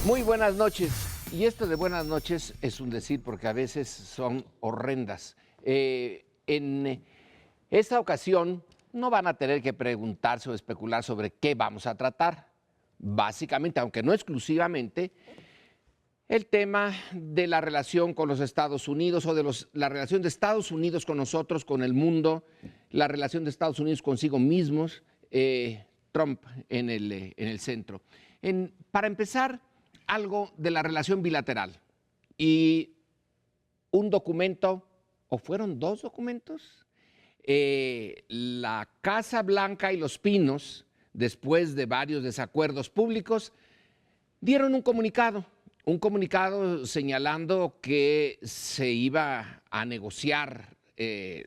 Muy buenas noches. Y esto de buenas noches es un decir porque a veces son horrendas. En esta ocasión no van a tener que preguntarse o especular sobre qué vamos a tratar. Básicamente, aunque no exclusivamente, el tema de la relación con los Estados Unidos o de la relación de Estados Unidos con nosotros, con el mundo, la relación de Estados Unidos consigo mismos, Trump en el centro. Para empezar, algo de la relación bilateral y un documento, o fueron dos documentos, la Casa Blanca y los Pinos, después de varios desacuerdos públicos, dieron un comunicado señalando que se iba a negociar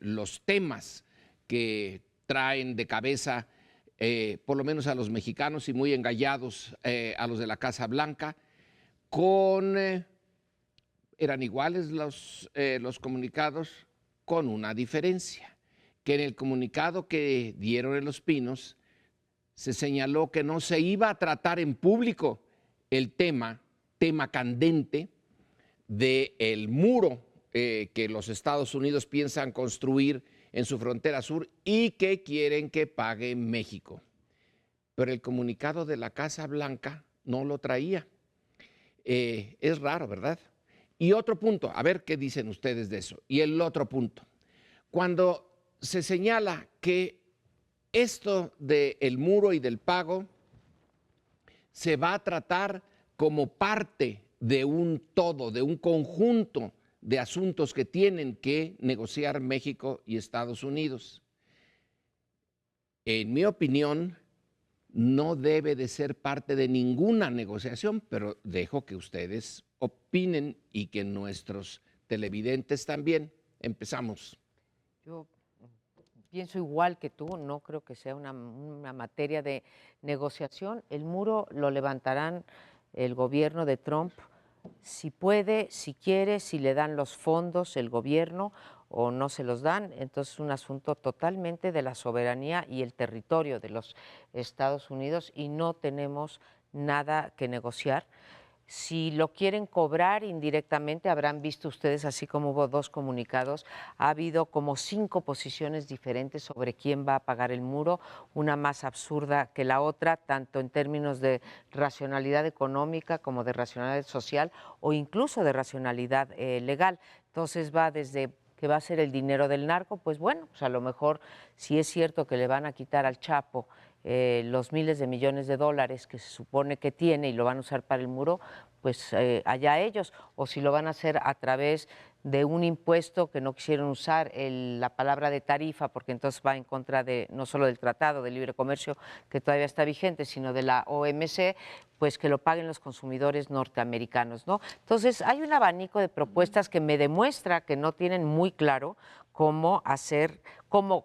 los temas que traen de cabeza por lo menos a los mexicanos y muy engallados a los de la Casa Blanca, eran iguales los comunicados, con una diferencia, que en el comunicado que dieron en Los Pinos se señaló que no se iba a tratar en público el tema candente del muro que los Estados Unidos piensan construir en su frontera sur y que quieren que pague México. Pero el comunicado de la Casa Blanca no lo traía. Es raro, ¿verdad? Y otro punto, a ver qué dicen ustedes de eso. Y el otro punto, cuando se señala que esto del muro y del pago se va a tratar como parte de un todo, de un conjunto de asuntos que tienen que negociar México y Estados Unidos. En mi opinión, no debe de ser parte de ninguna negociación, pero dejo que ustedes opinen y que nuestros televidentes también. Empezamos. Yo pienso igual que tú, no creo que sea una materia de negociación. El muro lo levantarán el gobierno de Trump si puede, si quiere, si le dan los fondos el gobierno o no se los dan. Entonces es un asunto totalmente de la soberanía y el territorio de los Estados Unidos y no tenemos nada que negociar. Si lo quieren cobrar indirectamente, habrán visto ustedes, así como hubo dos comunicados, ha habido como 5 posiciones diferentes sobre quién va a pagar el muro, una más absurda que la otra, tanto en términos de racionalidad económica como de racionalidad social o incluso de racionalidad legal. Entonces va desde que va a ser el dinero del narco, pues bueno, pues a lo mejor si es cierto que le van a quitar al Chapo los miles de millones de dólares que se supone que tiene y lo van a usar para el muro, pues allá ellos, o si lo van a hacer a través de un impuesto que no quisieron usar la palabra de tarifa, porque entonces va en contra de no solo del Tratado de Libre Comercio que todavía está vigente, sino de la OMC, pues que lo paguen los consumidores norteamericanos, ¿no? Entonces hay un abanico de propuestas que me demuestra que no tienen muy claro cómo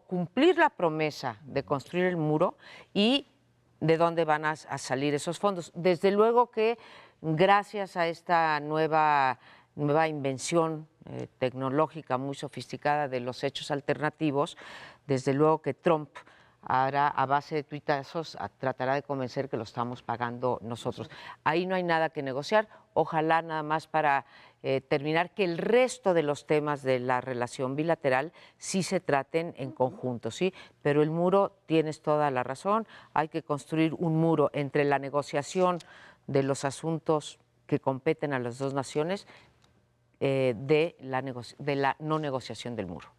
cumplir la promesa de construir el muro y de dónde van a salir esos fondos. Desde luego que gracias a esta nueva invención tecnológica muy sofisticada de los hechos alternativos, desde luego que Trump hará a base de tuitazos, tratará de convencer que lo estamos pagando nosotros. Ahí no hay nada que negociar, ojalá nada más para terminar que el resto de los temas de la relación bilateral sí se traten en conjunto, ¿sí? Pero el muro, tienes toda la razón, hay que construir un muro entre la negociación de los asuntos que competen a las dos naciones de la no negociación del muro.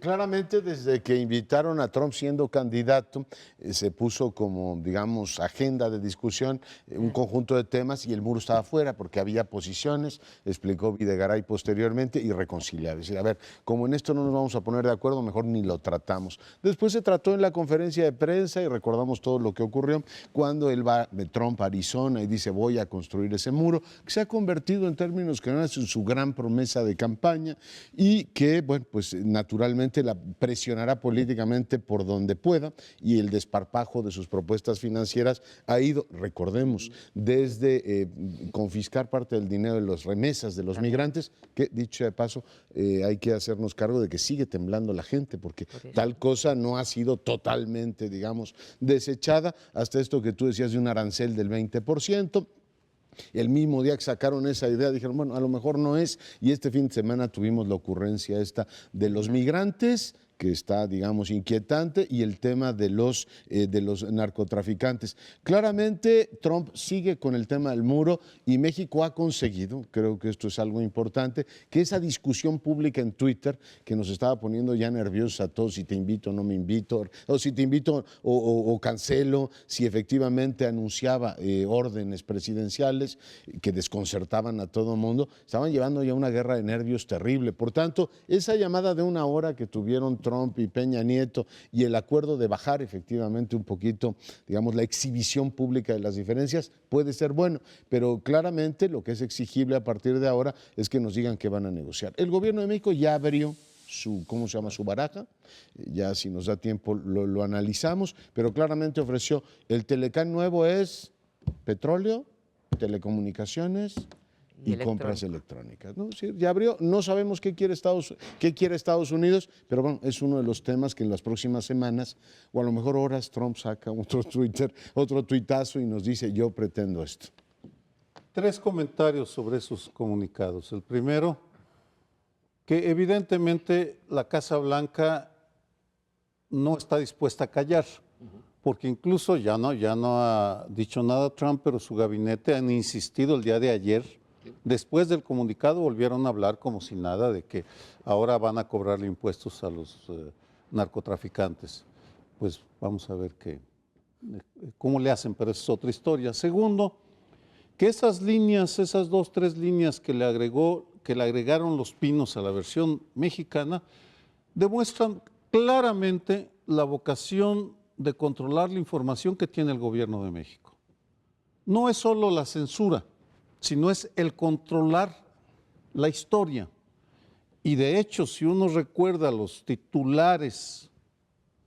Claramente desde que invitaron a Trump siendo candidato, se puso como, digamos, agenda de discusión un conjunto de temas y el muro estaba fuera porque había posiciones, explicó Videgaray posteriormente, irreconciliables. A ver, como en esto no nos vamos a poner de acuerdo, mejor ni lo tratamos. Después se trató en la conferencia de prensa y recordamos todo lo que ocurrió cuando él va de Trump a Arizona y dice voy a construir ese muro, que se ha convertido en términos generales en su gran promesa de campaña y que, bueno, pues naturalmente la presionará políticamente por donde pueda y el desparpajo de sus propuestas financieras ha ido, recordemos, desde confiscar parte del dinero de las remesas de los migrantes, que dicho de paso, hay que hacernos cargo de que sigue temblando la gente porque tal cosa no ha sido totalmente, digamos, desechada, hasta esto que tú decías de un arancel del 20%. El mismo día que sacaron esa idea dijeron, bueno, a lo mejor no es, y este fin de semana tuvimos la ocurrencia esta de los migrantes, que está, digamos, inquietante, y el tema de los narcotraficantes. Claramente, Trump sigue con el tema del muro y México ha conseguido, creo que esto es algo importante, que esa discusión pública en Twitter, que nos estaba poniendo ya nerviosos a todos, si te invito o no me invito, o si te invito o cancelo, si efectivamente anunciaba órdenes presidenciales que desconcertaban a todo el mundo, estaban llevando ya una guerra de nervios terrible. Por tanto, esa llamada de 1 hora que tuvieron Trump y Peña Nieto y el acuerdo de bajar efectivamente un poquito, digamos, la exhibición pública de las diferencias puede ser bueno, pero claramente lo que es exigible a partir de ahora es que nos digan que van a negociar. El gobierno de México ya abrió su, ¿cómo se llama?, su baraja, ya si nos da tiempo lo analizamos, pero claramente ofreció, el Telecán nuevo es petróleo, telecomunicaciones y compras electrónicas, ¿no? Sí, ya abrió, no sabemos qué quiere Estados Unidos, pero bueno, es uno de los temas que en las próximas semanas, o a lo mejor horas, Trump saca otro tuitazo y nos dice, yo pretendo esto. 3 comentarios sobre esos comunicados. El primero, que evidentemente la Casa Blanca no está dispuesta a callar, porque incluso ya no ha dicho nada Trump, pero su gabinete han insistido el día de ayer. Después del comunicado volvieron a hablar como si nada, de que ahora van a cobrarle impuestos a los narcotraficantes. Pues vamos a ver cómo le hacen, pero esa es otra historia. Segundo, que esas líneas, esas 2, 3 líneas que le agregaron Los Pinos a la versión mexicana, demuestran claramente la vocación de controlar la información que tiene el gobierno de México. No es solo la censura, sino es el controlar la historia. Y de hecho, si uno recuerda los titulares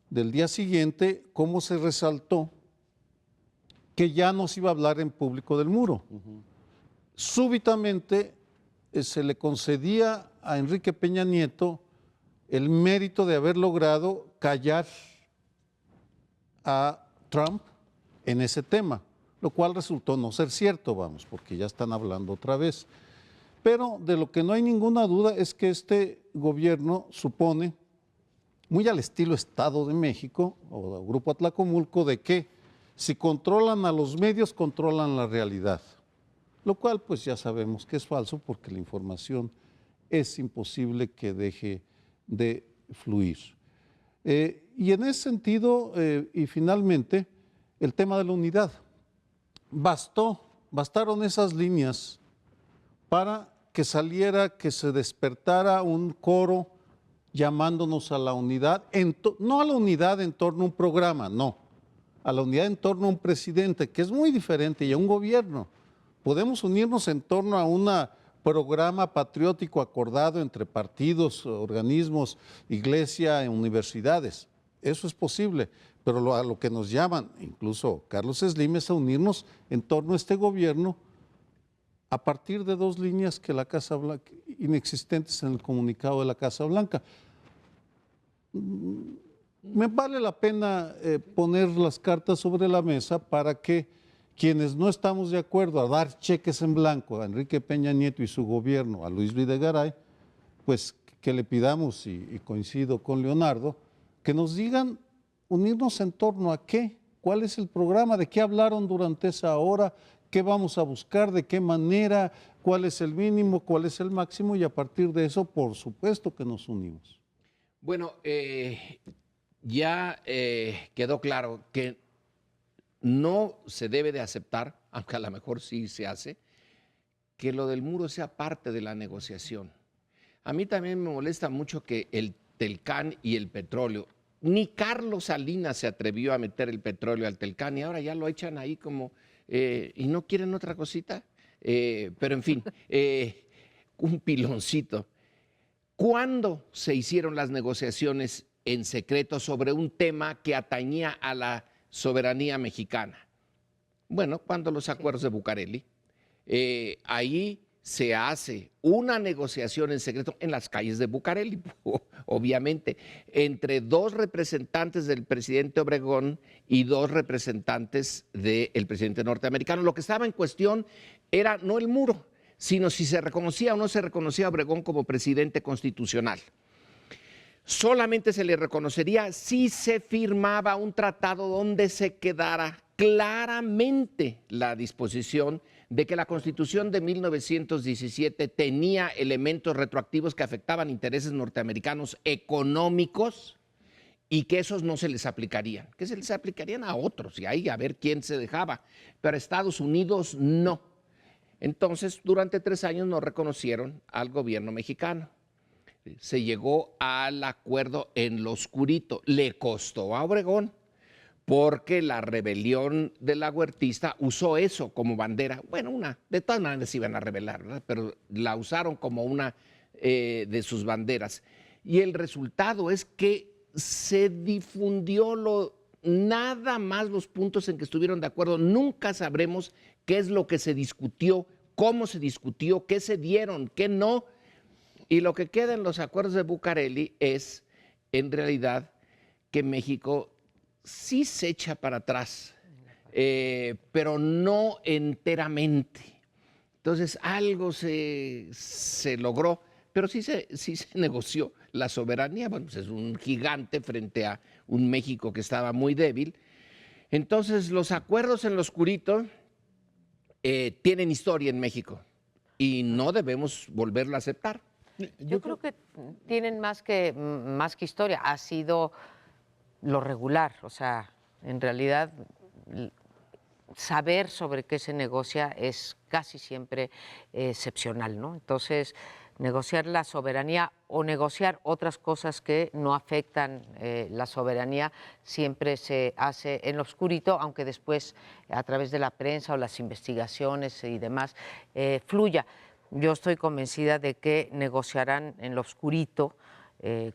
del día siguiente, cómo se resaltó que ya no se iba a hablar en público del muro. Súbitamente se le concedía a Enrique Peña Nieto el mérito de haber logrado callar a Trump en ese tema, lo cual resultó no ser cierto, vamos, porque ya están hablando otra vez. Pero de lo que no hay ninguna duda es que este gobierno supone, muy al estilo Estado de México o Grupo Atlacomulco, de que si controlan a los medios, controlan la realidad, lo cual pues ya sabemos que es falso porque la información es imposible que deje de fluir. Y en ese sentido, y finalmente, el tema de la unidad. Bastaron esas líneas para que se despertara un coro llamándonos a la unidad, no a la unidad en torno a un programa, no, a la unidad en torno a un presidente, que es muy diferente, y a un gobierno. Podemos unirnos en torno a un programa patriótico acordado entre partidos, organismos, iglesia, universidades. Eso es posible, pero a lo que nos llaman, incluso Carlos Slim, es a unirnos en torno a este gobierno a partir de 2 líneas que la Casa Blanca, inexistentes en el comunicado de la Casa Blanca. Me vale la pena poner las cartas sobre la mesa para que quienes no estamos de acuerdo a dar cheques en blanco a Enrique Peña Nieto y su gobierno, a Luis Videgaray, pues que le pidamos, y coincido con Leonardo, que nos digan unirnos en torno a qué, cuál es el programa, de qué hablaron durante esa hora, qué vamos a buscar, de qué manera, cuál es el mínimo, cuál es el máximo, y a partir de eso, por supuesto que nos unimos. Bueno, ya quedó claro que no se debe de aceptar, aunque a lo mejor sí se hace, que lo del muro sea parte de la negociación. A mí también me molesta mucho que el Telcán y el petróleo, ni Carlos Salinas se atrevió a meter el petróleo al Telcán y ahora ya lo echan ahí como, y no quieren otra cosita, pero en fin, un piloncito. ¿Cuándo se hicieron las negociaciones en secreto sobre un tema que atañía a la soberanía mexicana? Bueno, cuando los acuerdos de Bucareli, ahí se hace una negociación en secreto en las calles de Bucareli, obviamente, entre 2 representantes del presidente Obregón y 2 representantes del presidente norteamericano. Lo que estaba en cuestión era no el muro, sino si se reconocía o no se reconocía a Obregón como presidente constitucional. Solamente se le reconocería si se firmaba un tratado donde se quedara claramente la disposición de que la Constitución de 1917 tenía elementos retroactivos que afectaban intereses norteamericanos económicos y que esos no se les aplicarían, que se les aplicarían a otros y ahí a ver quién se dejaba, pero a Estados Unidos no. Entonces, durante 3 años no reconocieron al gobierno mexicano. Se llegó al acuerdo en lo oscurito. Le costó a Obregón, porque la rebelión de la huertista usó eso como bandera. Bueno, de todas maneras se iban a rebelar, ¿verdad? Pero la usaron como una de sus banderas. Y el resultado es que se difundió nada más los puntos en que estuvieron de acuerdo. Nunca sabremos qué es lo que se discutió, cómo se discutió, qué se dieron, qué no. Y lo que queda en los acuerdos de Bucareli es, en realidad, que México sí se echa para atrás, pero no enteramente. Entonces, algo se logró, pero sí se negoció la soberanía. Bueno, pues es un gigante frente a un México que estaba muy débil. Entonces, los acuerdos en lo oscurito tienen historia en México y no debemos volverlo a aceptar. Yo creo que tienen más que historia, ha sido lo regular, o sea, en realidad saber sobre qué se negocia es casi siempre excepcional, ¿no? Entonces, negociar la soberanía o negociar otras cosas que no afectan la soberanía siempre se hace en lo oscurito, aunque después a través de la prensa o las investigaciones y demás fluya. Yo estoy convencida de que negociarán en lo oscurito,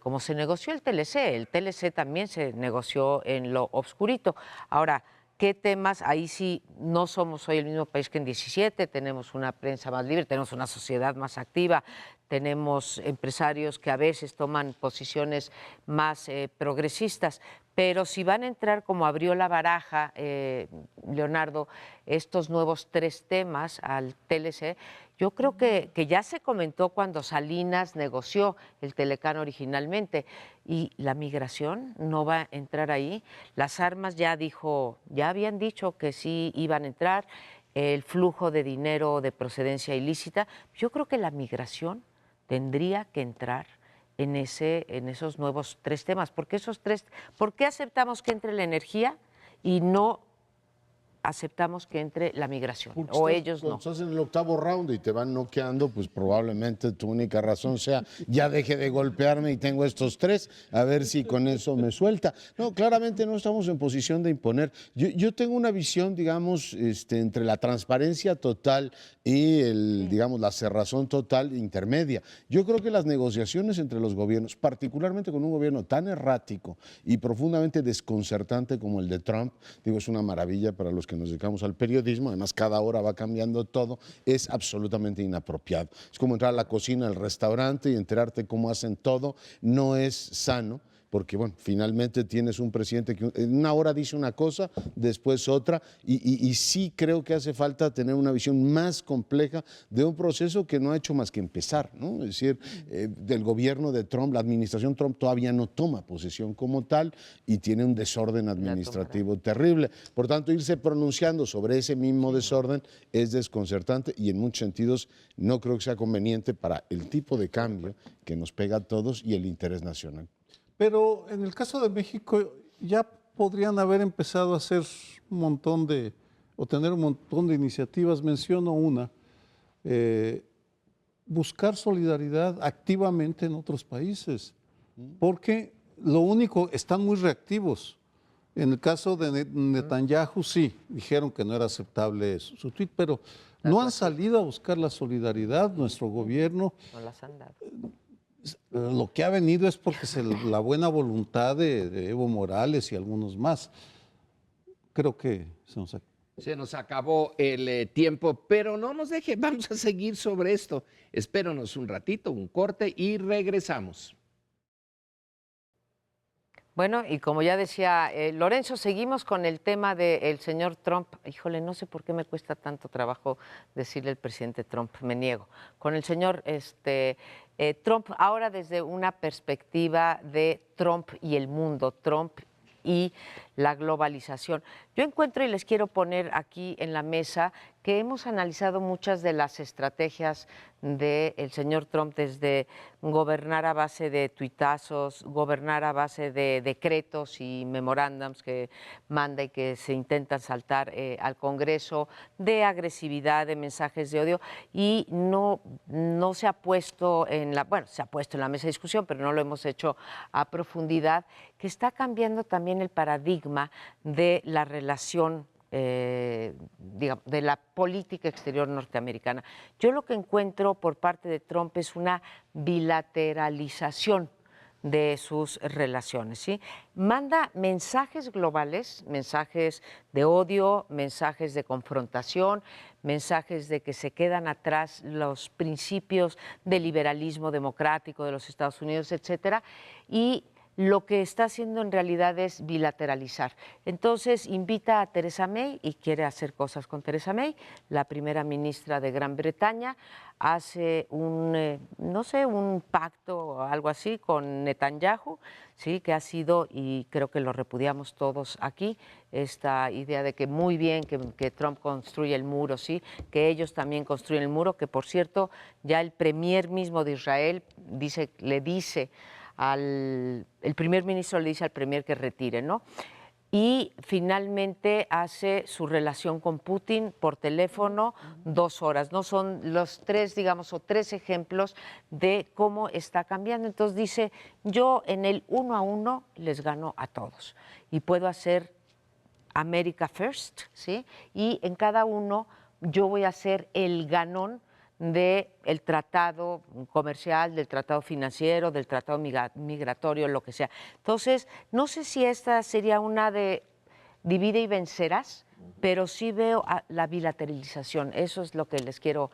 como se negoció el TLC. El TLC también se negoció en lo oscurito. Ahora, ¿qué temas? Ahí sí no somos hoy el mismo país que en 17, tenemos una prensa más libre, tenemos una sociedad más activa, tenemos empresarios que a veces toman posiciones más progresistas, pero si van a entrar, como abrió la baraja, Leonardo, estos nuevos 3 temas al TLC, yo creo que ya se comentó cuando Salinas negoció el Telecán originalmente, y la migración no va a entrar ahí. Las armas ya habían dicho que sí iban a entrar, el flujo de dinero de procedencia ilícita. Yo creo que la migración tendría que entrar en esos nuevos 3 temas, porque ¿por qué aceptamos que entre la energía y no aceptamos que entre la migración? Porque O ellos no. Estás en el 8º round y te van noqueando, pues probablemente tu única razón sea ya deje de golpearme y tengo estos 3, a ver si con eso me suelta. No, claramente no estamos en posición de imponer. Yo tengo una visión, digamos, entre la transparencia total y digamos, la cerrazón total intermedia. Yo creo que las negociaciones entre los gobiernos, particularmente con un gobierno tan errático y profundamente desconcertante como el de Trump, digo, es una maravilla para los que nos dedicamos al periodismo, además cada hora va cambiando todo, es absolutamente inapropiado. Es como entrar a la cocina del restaurante y enterarte cómo hacen todo, no es sano. Porque, bueno, finalmente tienes un presidente que en una hora dice una cosa, después otra, y sí creo que hace falta tener una visión más compleja de un proceso que no ha hecho más que empezar, ¿no? Es decir, del gobierno de Trump, la administración Trump todavía no toma posesión como tal y tiene un desorden administrativo terrible. Por tanto, irse pronunciando sobre ese mismo desorden es desconcertante y en muchos sentidos no creo que sea conveniente para el tipo de cambio que nos pega a todos y el interés nacional. Pero en el caso de México ya podrían haber empezado a hacer o tener un montón de iniciativas. Menciono una, buscar solidaridad activamente en otros países, porque están muy reactivos. En el caso de Netanyahu, sí, dijeron que no era aceptable su tuit, pero no han salido a buscar la solidaridad, nuestro gobierno. No las han dado. Lo que ha venido es porque la buena voluntad de Evo Morales y algunos más. Creo que se nos acabó el tiempo, pero no nos deje, vamos a seguir sobre esto. Espérenos un ratito, un corte y regresamos. Bueno, y como ya decía Lorenzo, seguimos con el tema del señor Trump. Híjole, no sé por qué me cuesta tanto trabajo decirle al presidente Trump, me niego. Con el señor Trump, ahora desde una perspectiva de Trump y el mundo, Trump y la globalización. Yo encuentro y les quiero poner aquí en la mesa que hemos analizado muchas de las estrategias del señor Trump, desde gobernar a base de tuitazos, gobernar a base de decretos y memorándums que manda y que se intentan saltar al Congreso, de agresividad, de mensajes de odio, y no se ha puesto se ha puesto en la mesa de discusión, pero no lo hemos hecho a profundidad, que está cambiando también el paradigma de la relación digamos, de la política exterior norteamericana. Yo lo que encuentro por parte de Trump es una bilateralización de sus relaciones, ¿sí? Manda mensajes globales, mensajes de odio, mensajes de confrontación, mensajes de que se quedan atrás los principios del liberalismo democrático de los Estados Unidos, etcétera, y lo que está haciendo en realidad es bilateralizar. Entonces invita a Theresa May y quiere hacer cosas con Theresa May, la primera ministra de Gran Bretaña, hace un pacto o algo así con Netanyahu, sí, que ha sido, y creo que lo repudiamos todos aquí, esta idea de que muy bien que Trump construye el muro, sí, que ellos también construyen el muro, que por cierto ya el premier mismo de Israel el primer ministro le dice al premier que retire, ¿no? Y finalmente hace su relación con Putin por teléfono 2 horas. No son los 3, digamos, o 3 ejemplos de cómo está cambiando. Entonces dice, yo en el 1 a 1 les gano a todos y puedo hacer America First, ¿sí? Y en cada uno yo voy a ser el ganón del tratado comercial, del tratado financiero, del tratado migratorio, lo que sea. Entonces, no sé si esta sería una de divide y vencerás, pero sí veo la bilateralización. Eso es lo que les quiero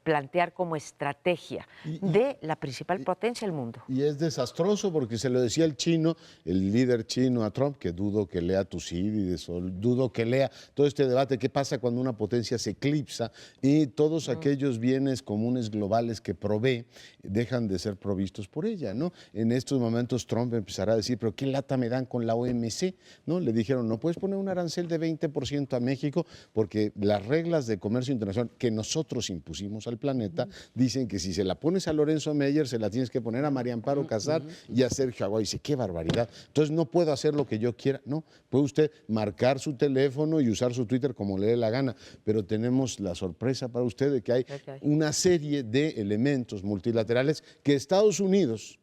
plantear como estrategia de la principal potencia del mundo. Y es desastroso porque se lo decía el chino, el líder chino a Trump, que dudo que lea Tucídides o dudo que lea todo este debate. ¿Qué pasa cuando una potencia se eclipsa y todos aquellos bienes comunes globales que provee dejan de ser provistos por ella, ¿no? En estos momentos Trump empezará a decir, pero ¿qué lata me dan con la OMC? ¿No? Le dijeron, no puedes poner un arancel de 20% a México porque las reglas de comercio internacional que nosotros impusimos al planeta dicen que si se la pones a Lorenzo Meyer se la tienes que poner a María Amparo Casar y a Sergio Aguado. Dice, qué barbaridad. Entonces no puedo hacer lo que yo quiera. No, puede usted marcar su teléfono y usar su Twitter como le dé la gana, pero tenemos la sorpresa para usted de que hay una serie de elementos multilaterales que Estados Unidos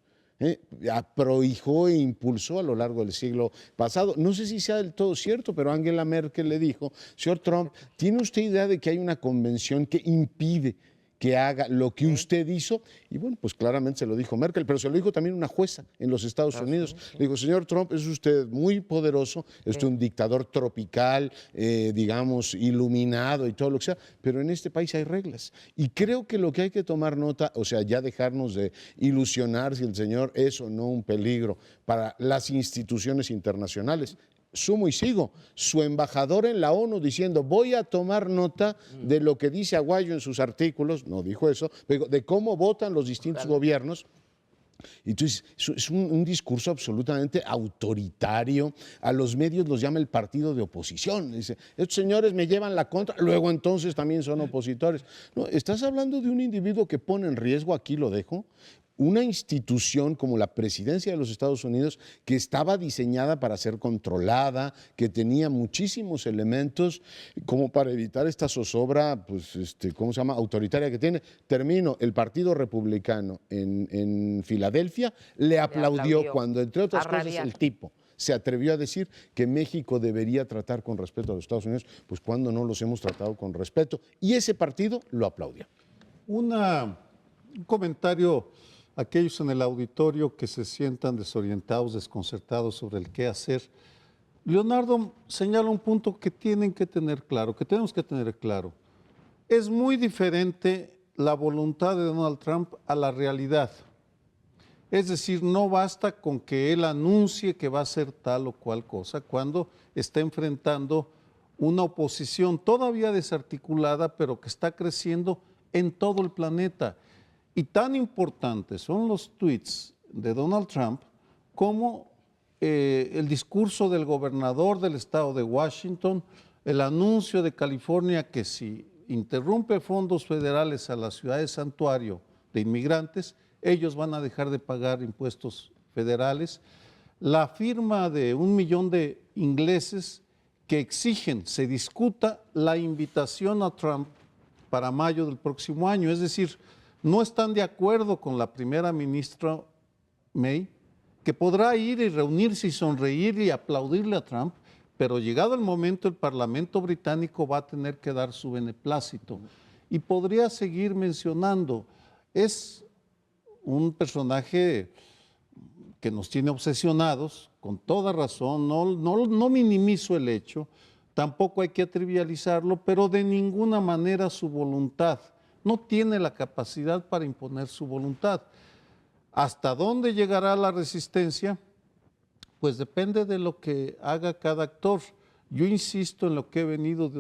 prohijó e impulsó a lo largo del siglo pasado. No sé si sea del todo cierto, pero Angela Merkel le dijo, señor Trump, ¿tiene usted idea de que hay una convención que impide que haga lo que usted hizo? Y bueno, pues claramente se lo dijo Merkel, pero se lo dijo también una jueza en los Estados Unidos. Le dijo, señor Trump, es usted muy poderoso, es un dictador tropical, digamos, iluminado y todo lo que sea, pero en este país hay reglas. Y creo que lo que hay que tomar nota, o sea, ya dejarnos de ilusionar si el señor es o no un peligro para las instituciones internacionales. Sumo y sigo, su embajador en la ONU diciendo, voy a tomar nota de lo que dice Aguayo en sus artículos, no dijo eso, pero de cómo votan los distintos gobiernos. Entonces, es un discurso absolutamente autoritario. A los medios los llama el partido de oposición. Dice, estos señores me llevan la contra, luego entonces también son opositores. No, estás hablando de un individuo que pone en riesgo, aquí lo dejo, una institución como la presidencia de los Estados Unidos que estaba diseñada para ser controlada, que tenía muchísimos elementos como para evitar esta zozobra, pues, ¿cómo se llama?, autoritaria que tiene. Termino, el Partido Republicano en Filadelfia le aplaudió cuando, entre otras cosas, el tipo se atrevió a decir que México debería tratar con respeto a los Estados Unidos, pues cuando no los hemos tratado con respeto, y ese partido lo aplaudió. Un comentario, aquellos en el auditorio que se sientan desorientados, desconcertados sobre el qué hacer. Leonardo señala un punto que tienen que tener claro, que tenemos que tener claro. Es muy diferente la voluntad de Donald Trump a la realidad. Es decir, no basta con que él anuncie que va a hacer tal o cual cosa cuando está enfrentando una oposición todavía desarticulada, pero que está creciendo en todo el planeta. Y tan importantes son los tweets de Donald Trump como el discurso del gobernador del estado de Washington, el anuncio de California que si interrumpe fondos federales a la ciudad de santuario de inmigrantes, ellos van a dejar de pagar impuestos federales, la firma de 1 millón de ingleses que exigen se discuta la invitación a Trump para mayo del próximo año. Es decir, no están de acuerdo con la primera ministra May, que podrá ir y reunirse y sonreír y aplaudirle a Trump, pero llegado el momento el Parlamento británico va a tener que dar su beneplácito. Y podría seguir mencionando, es un personaje que nos tiene obsesionados, con toda razón, no minimizo el hecho, tampoco hay que trivializarlo, pero de ninguna manera su voluntad. No tiene la capacidad para imponer su voluntad. ¿Hasta dónde llegará la resistencia? Pues depende de lo que haga cada actor. Yo insisto en lo que he venido,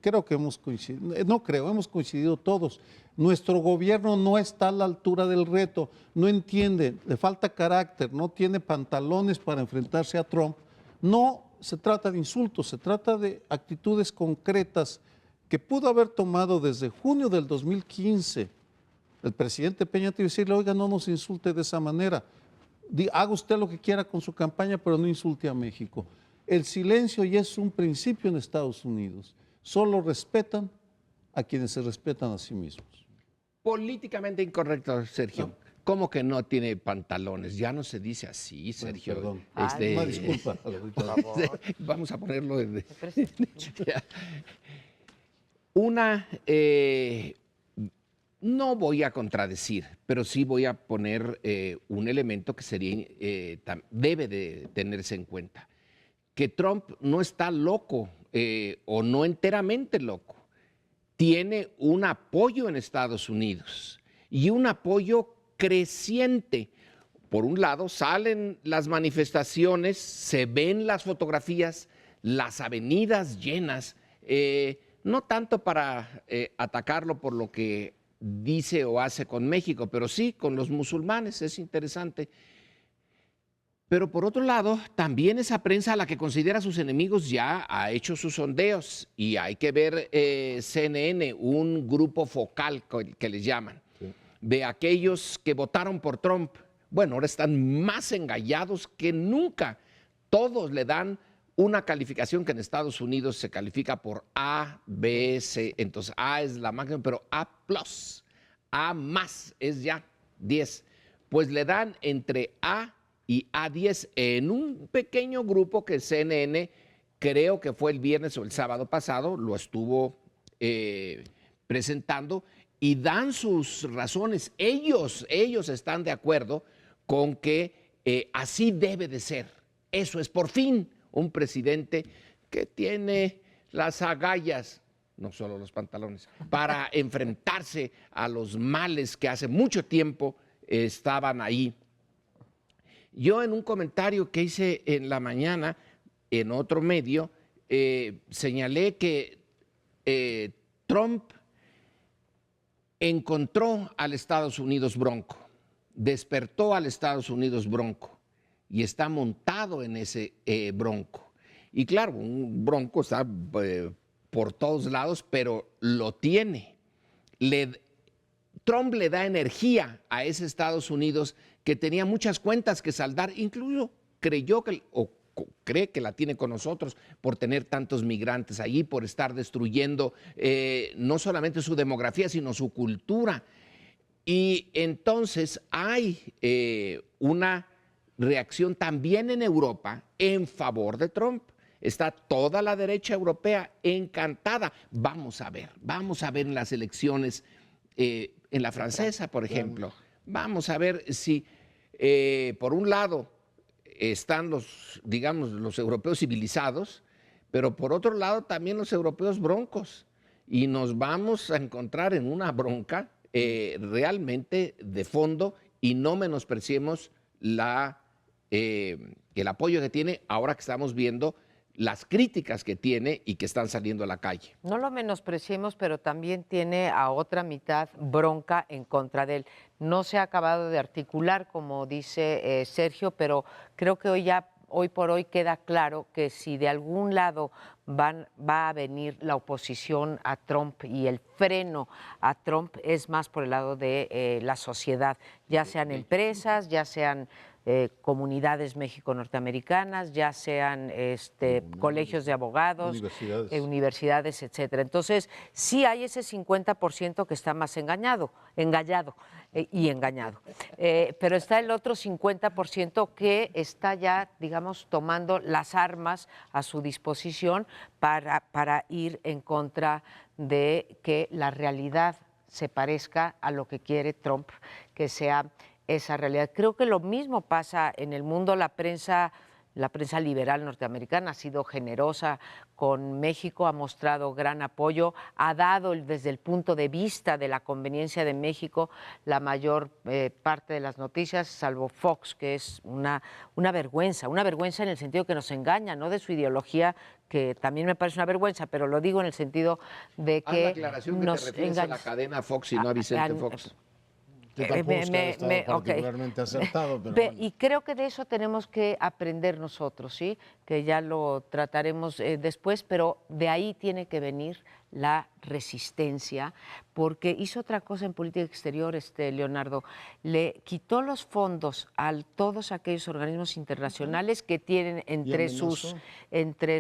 creo que hemos coincidido, hemos coincidido todos. Nuestro gobierno no está a la altura del reto, no entiende, le falta carácter, no tiene pantalones para enfrentarse a Trump. No se trata de insultos, se trata de actitudes concretas que pudo haber tomado desde junio del 2015 el presidente Peña Nieto y decirle, oiga, no nos insulte de esa manera. Haga usted lo que quiera con su campaña, pero no insulte a México. El silencio ya es un principio en Estados Unidos. Solo respetan a quienes se respetan a sí mismos. Políticamente incorrecto, Sergio. No. ¿Cómo que no tiene pantalones? Ya no se dice así, Sergio. Bueno, perdón. Una disculpa. Por favor. Vamos a ponerlo en... Presente. Una, no voy a contradecir, pero sí voy a poner un elemento que sería, debe de tenerse en cuenta. Que Trump no está loco o no enteramente loco. Tiene un apoyo en Estados Unidos y un apoyo creciente. Por un lado, salen las manifestaciones, se ven las fotografías, las avenidas llenas, no tanto para atacarlo por lo que dice o hace con México, pero sí con los musulmanes, es interesante. Pero por otro lado, también esa prensa a la que considera a sus enemigos ya ha hecho sus sondeos y hay que ver CNN, un grupo focal que les llaman, de aquellos que votaron por Trump. Bueno, ahora están más engallados que nunca. Todos le dan una calificación que en Estados Unidos se califica por A, B, C. Entonces A es la máxima, pero A+, A más es ya 10. Pues le dan entre A y A10 en un pequeño grupo que CNN, creo que fue el viernes o el sábado pasado, lo estuvo presentando y dan sus razones. Ellos están de acuerdo con que así debe de ser. Eso es por fin un presidente que tiene las agallas, no solo los pantalones, para enfrentarse a los males que hace mucho tiempo estaban ahí. Yo en un comentario que hice en la mañana en otro medio, señalé que Trump encontró al Estados Unidos bronco, despertó al Estados Unidos bronco y está montado en ese bronco. Y claro, un bronco está por todos lados, pero lo tiene. Trump le da energía a ese Estados Unidos que tenía muchas cuentas que saldar, incluso cree que la tiene con nosotros por tener tantos migrantes allí, por estar destruyendo no solamente su demografía, sino su cultura. Y entonces hay una reacción también en Europa en favor de Trump. Está toda la derecha europea encantada. Vamos a ver en las elecciones, en la francesa, por ejemplo. Vamos a ver si, por un lado, están los europeos civilizados, pero por otro lado también los europeos broncos. Y nos vamos a encontrar en una bronca realmente de fondo y no menospreciemos el apoyo que tiene ahora que estamos viendo las críticas que tiene y que están saliendo a la calle. No lo menospreciemos, pero también tiene a otra mitad bronca en contra de él. No se ha acabado de articular, como dice Sergio, pero creo que hoy por hoy queda claro que si de algún lado va a venir la oposición a Trump y el freno a Trump es más por el lado de la sociedad, ya sean empresas, ya sean comunidades México-norteamericanas, ya sean colegios de abogados, universidades, etcétera. Entonces, sí hay ese 50% que está más engallado. Pero está el otro 50% que está ya, digamos, tomando las armas a su disposición para ir en contra de que la realidad se parezca a lo que quiere Trump, que sea esa realidad. Creo que lo mismo pasa en el mundo. La prensa liberal norteamericana ha sido generosa con México, ha mostrado gran apoyo, ha dado desde el punto de vista de la conveniencia de México la mayor parte de las noticias, salvo Fox, que es una vergüenza en el sentido que nos engaña, no de su ideología, que también me parece una vergüenza, pero lo digo en el sentido de que la aclaración que te refieres a la cadena Fox y no a Vicente Fox. Que tampoco es que haya estado particularmente acertado. Pero bueno. Y creo que de eso tenemos que aprender nosotros, ¿sí? Que ya lo trataremos después, pero de ahí tiene que venir la resistencia, porque hizo otra cosa en política exterior, Leonardo, le quitó los fondos a todos aquellos organismos internacionales que tienen entre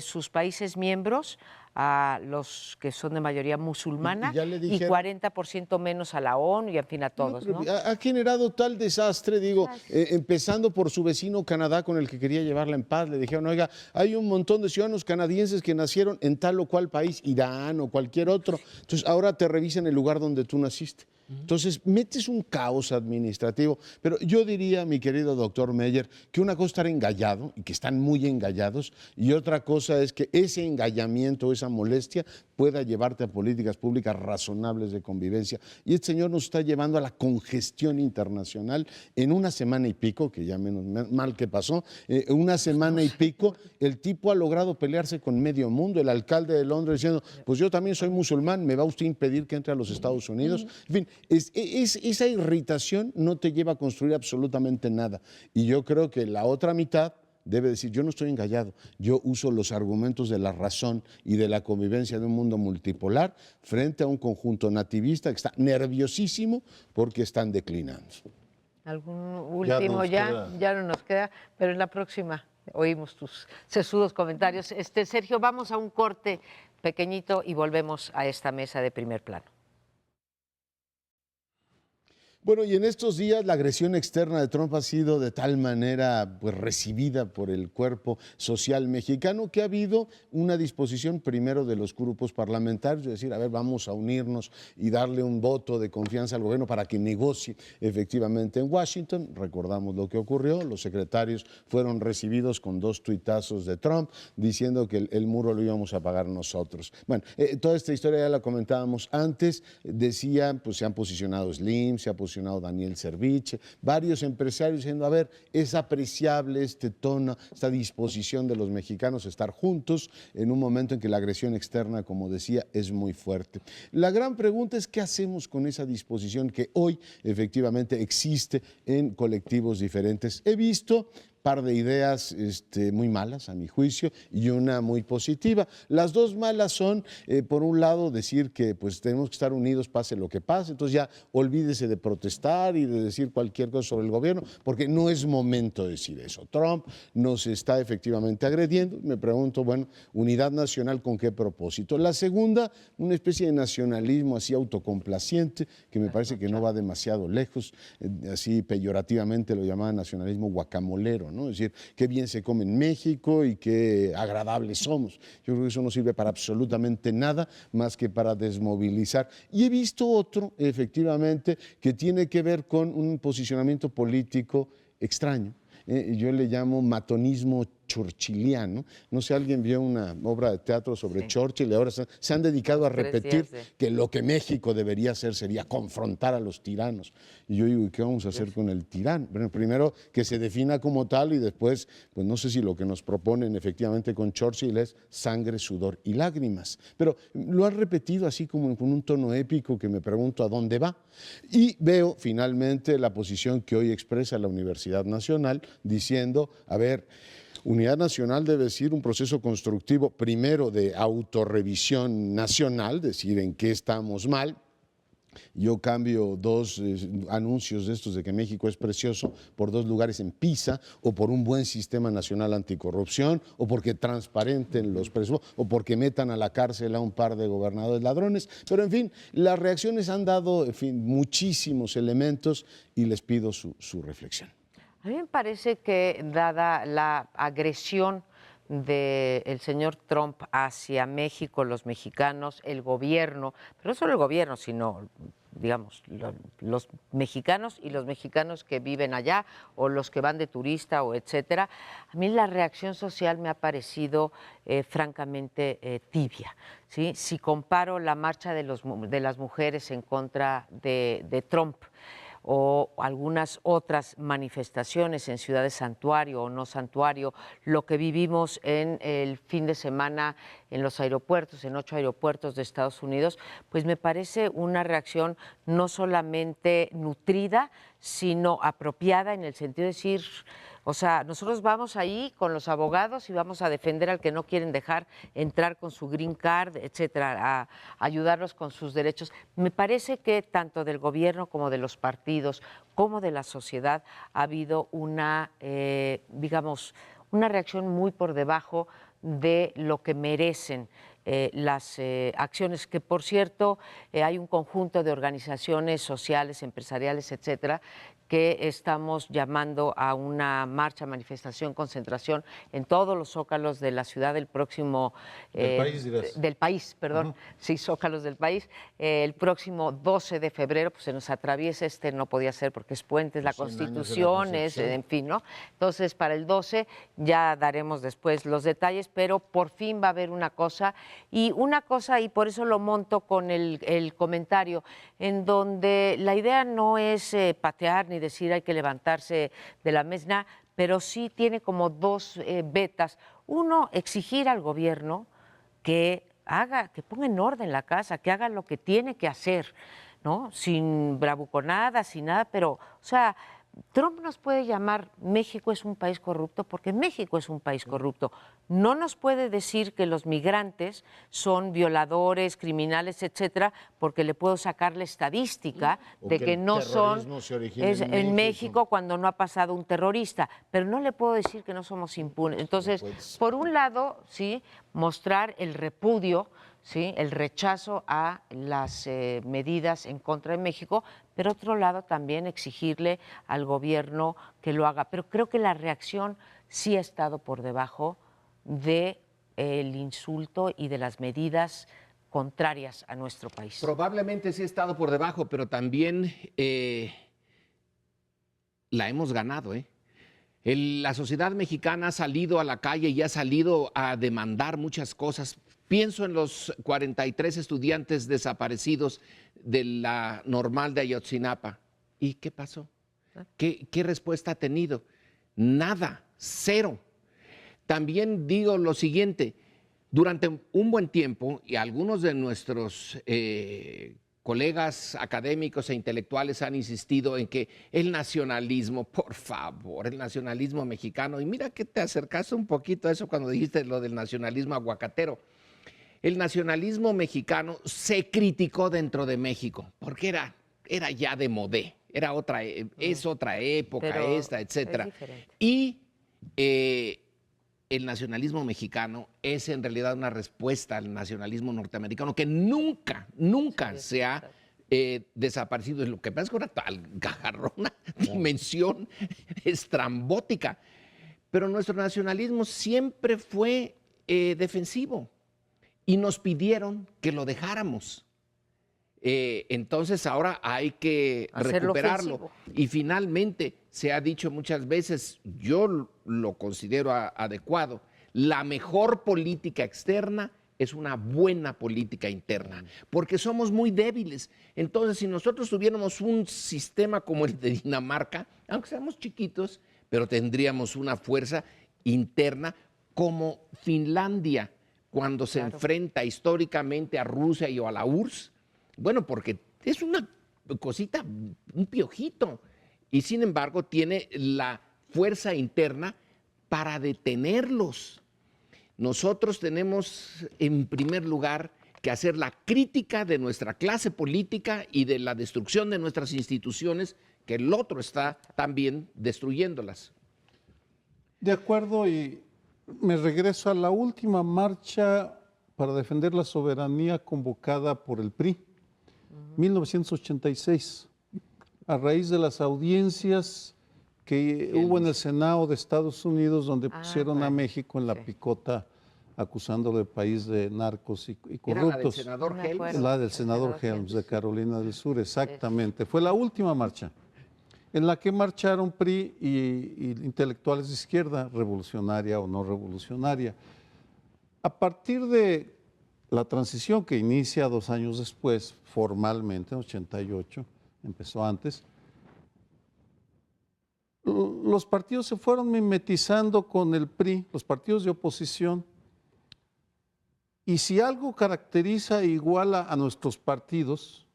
sus países miembros a los que son de mayoría musulmana y 40% menos a la ONU y en fin a todos. ¿no? Ha generado tal desastre, digo, empezando por su vecino Canadá con el que quería llevarla en paz. Le dijeron, oiga, hay un montón de ciudadanos canadienses que nacieron en tal o cual país, Irán o cualquier otro. Entonces ahora te revisan el lugar donde tú naciste. Entonces, metes un caos administrativo, pero yo diría, mi querido doctor Meyer, que una cosa es estar engallado, y que están muy engallados, y otra cosa es que ese engallamiento, esa molestia, pueda llevarte a políticas públicas razonables de convivencia. Y este señor nos está llevando a la congestión internacional en una semana y pico, que ya menos mal que pasó, una semana y pico, el tipo ha logrado pelearse con medio mundo, el alcalde de Londres diciendo, pues yo también soy musulmán, ¿me va usted a impedir que entre a los Estados Unidos? En fin, esa irritación no te lleva a construir absolutamente nada. Y yo creo que la otra mitad debe decir, yo no estoy engallado, yo uso los argumentos de la razón y de la convivencia de un mundo multipolar frente a un conjunto nativista que está nerviosísimo porque están declinando. ¿Algún último? Ya no nos queda, pero en la próxima oímos tus sesudos comentarios. Sergio, vamos a un corte pequeñito y volvemos a esta mesa de primer plano. Bueno, y en estos días la agresión externa de Trump ha sido de tal manera pues, recibida por el cuerpo social mexicano que ha habido una disposición primero de los grupos parlamentarios, de decir, a ver, vamos a unirnos y darle un voto de confianza al gobierno para que negocie efectivamente en Washington. Recordamos lo que ocurrió, los secretarios fueron recibidos con 2 tuitazos de Trump diciendo que el muro lo íbamos a pagar nosotros. Bueno, toda esta historia ya la comentábamos antes, decía, pues se han posicionado Slim, se ha posicionado Daniel Serviche, varios empresarios diciendo, a ver, es apreciable este tono, esta disposición de los mexicanos a estar juntos en un momento en que la agresión externa, como decía, es muy fuerte. La gran pregunta es, ¿qué hacemos con esa disposición que hoy efectivamente existe en colectivos diferentes? He visto par de ideas muy malas, a mi juicio, y una muy positiva. Las 2 malas son, por un lado, decir que pues, tenemos que estar unidos pase lo que pase, entonces ya olvídese de protestar y de decir cualquier cosa sobre el gobierno, porque no es momento de decir eso. Trump nos está efectivamente agrediendo. Me pregunto, bueno, unidad nacional, ¿con qué propósito? La segunda, una especie de nacionalismo así autocomplaciente, que me parece que no va demasiado lejos, así peyorativamente lo llamaban nacionalismo guacamolero, ¿no? Es decir, qué bien se come en México y qué agradables somos. Yo creo que eso no sirve para absolutamente nada más que para desmovilizar. Y he visto otro, efectivamente, que tiene que ver con un posicionamiento político extraño. Yo le llamo matonismo churchiliano. No sé, alguien vio una obra de teatro sobre Churchill y ahora se han dedicado a repetir que lo que México debería hacer sería confrontar a los tiranos. Y yo digo, ¿y qué vamos a hacer con el tirano? Bueno, primero que se defina como tal y después, pues no sé si lo que nos proponen efectivamente con Churchill es sangre, sudor y lágrimas. Pero lo han repetido así como con un tono épico que me pregunto a dónde va. Y veo finalmente la posición que hoy expresa la Universidad Nacional diciendo, a ver, Unidad Nacional debe ser un proceso constructivo, primero de autorrevisión nacional, decir en qué estamos mal. Yo cambio dos anuncios de estos de que México es precioso por 2 lugares en PISA, o por un buen sistema nacional anticorrupción, o porque transparenten los presupuestos, o porque metan a la cárcel a un par de gobernadores ladrones. Pero en fin, las reacciones han dado muchísimos elementos y les pido su reflexión. A mí me parece que, dada la agresión del señor Trump hacia México, los mexicanos, el gobierno, pero no solo el gobierno, sino, digamos, los mexicanos y los mexicanos que viven allá o los que van de turista o etcétera, a mí la reacción social me ha parecido francamente tibia, ¿sí? Si comparo la marcha de las mujeres en contra de Trump, o algunas otras manifestaciones en ciudades santuario o no santuario, lo que vivimos en el fin de semana en los aeropuertos, en 8 aeropuertos de Estados Unidos, pues me parece una reacción no solamente nutrida, sino apropiada en el sentido de decir, o sea, nosotros vamos ahí con los abogados y vamos a defender al que no quieren dejar entrar con su green card, etcétera, a ayudarlos con sus derechos. Me parece que tanto del gobierno como de los partidos, como de la sociedad, ha habido una, digamos, una reacción muy por debajo de lo que merecen las acciones, que por cierto hay un conjunto de organizaciones sociales, empresariales, etcétera, que estamos llamando a una marcha, manifestación, concentración en todos los zócalos de la ciudad el próximo... del país, perdón, sí, zócalos del país. El próximo 12 de febrero, pues se nos atraviesa, no podía ser porque es puente, es la Constitución, en fin, ¿no? Entonces, para el 12 ya daremos después los detalles, pero por fin va a haber una cosa, y por eso lo monto con el comentario, en donde la idea no es patear ni decir hay que levantarse de la mesa, pero sí tiene como 2 vetas. Uno, exigir al gobierno que ponga en orden la casa, que haga lo que tiene que hacer, ¿no? Sin bravuconadas, sin nada, pero, o sea, Trump nos puede llamar México es un país corrupto porque México es un país corrupto. No nos puede decir que los migrantes son violadores, criminales, etcétera, porque le puedo sacar la estadística de que no son en México cuando no ha pasado un terrorista, pero no le puedo decir que no somos impunes. Entonces, por un lado, sí, mostrar el repudio, ¿sí?, el rechazo a las medidas en contra de México, pero otro lado también exigirle al gobierno que lo haga. Pero creo que la reacción sí ha estado por debajo del insulto y de las medidas contrarias a nuestro país. Probablemente sí ha estado por debajo, pero también la hemos ganado, ¿eh? La sociedad mexicana ha salido a la calle y ha salido a demandar muchas cosas. Pienso en los 43 estudiantes desaparecidos de la Normal de Ayotzinapa. ¿Y qué pasó? ¿Qué respuesta ha tenido? Nada, cero. También digo lo siguiente, durante un buen tiempo, y algunos de nuestros colegas académicos e intelectuales han insistido en que el nacionalismo, por favor, el nacionalismo mexicano, y mira que te acercaste un poquito a eso cuando dijiste lo del nacionalismo aguacatero. El nacionalismo mexicano se criticó dentro de México, porque era ya de modé, era otra, es otra época, pero esta, etcétera. Y el nacionalismo mexicano es en realidad una respuesta al nacionalismo norteamericano que nunca se ha desaparecido. Lo que pasa es que ahora agarró una dimensión estrambótica, pero nuestro nacionalismo siempre fue defensivo y nos pidieron que lo dejáramos. Entonces ahora hay que Hacerlo recuperarlo. ofensivo. Y finalmente, se ha dicho muchas veces, yo lo considero adecuado, la mejor política externa es una buena política interna, porque somos muy débiles. Entonces, si nosotros tuviéramos un sistema como el de Dinamarca, aunque seamos chiquitos, pero tendríamos una fuerza interna como Finlandia, cuando se enfrenta históricamente a Rusia y a la URSS. Bueno, porque es una cosita, un piojito, y sin embargo tiene la fuerza interna para detenerlos. Nosotros tenemos, en primer lugar, que hacer la crítica de nuestra clase política y de la destrucción de nuestras instituciones, que el otro está también destruyéndolas. De acuerdo, y me regreso a la última marcha para defender la soberanía convocada por el PRI, 1986, a raíz de las audiencias que hubo en el Senado de Estados Unidos, donde pusieron a México en la picota, acusándolo de país de narcos y Era la del corruptos. senador Me Helms. acuerdo. La del senador Helms de Carolina del Sur, exactamente. Fue la última marcha en la que marcharon PRI y intelectuales de izquierda, revolucionaria o no revolucionaria. A partir de la transición que inicia 2 años después, formalmente, en 88, empezó antes, los partidos se fueron mimetizando con el PRI, los partidos de oposición, y si algo caracteriza e iguala a nuestros partidos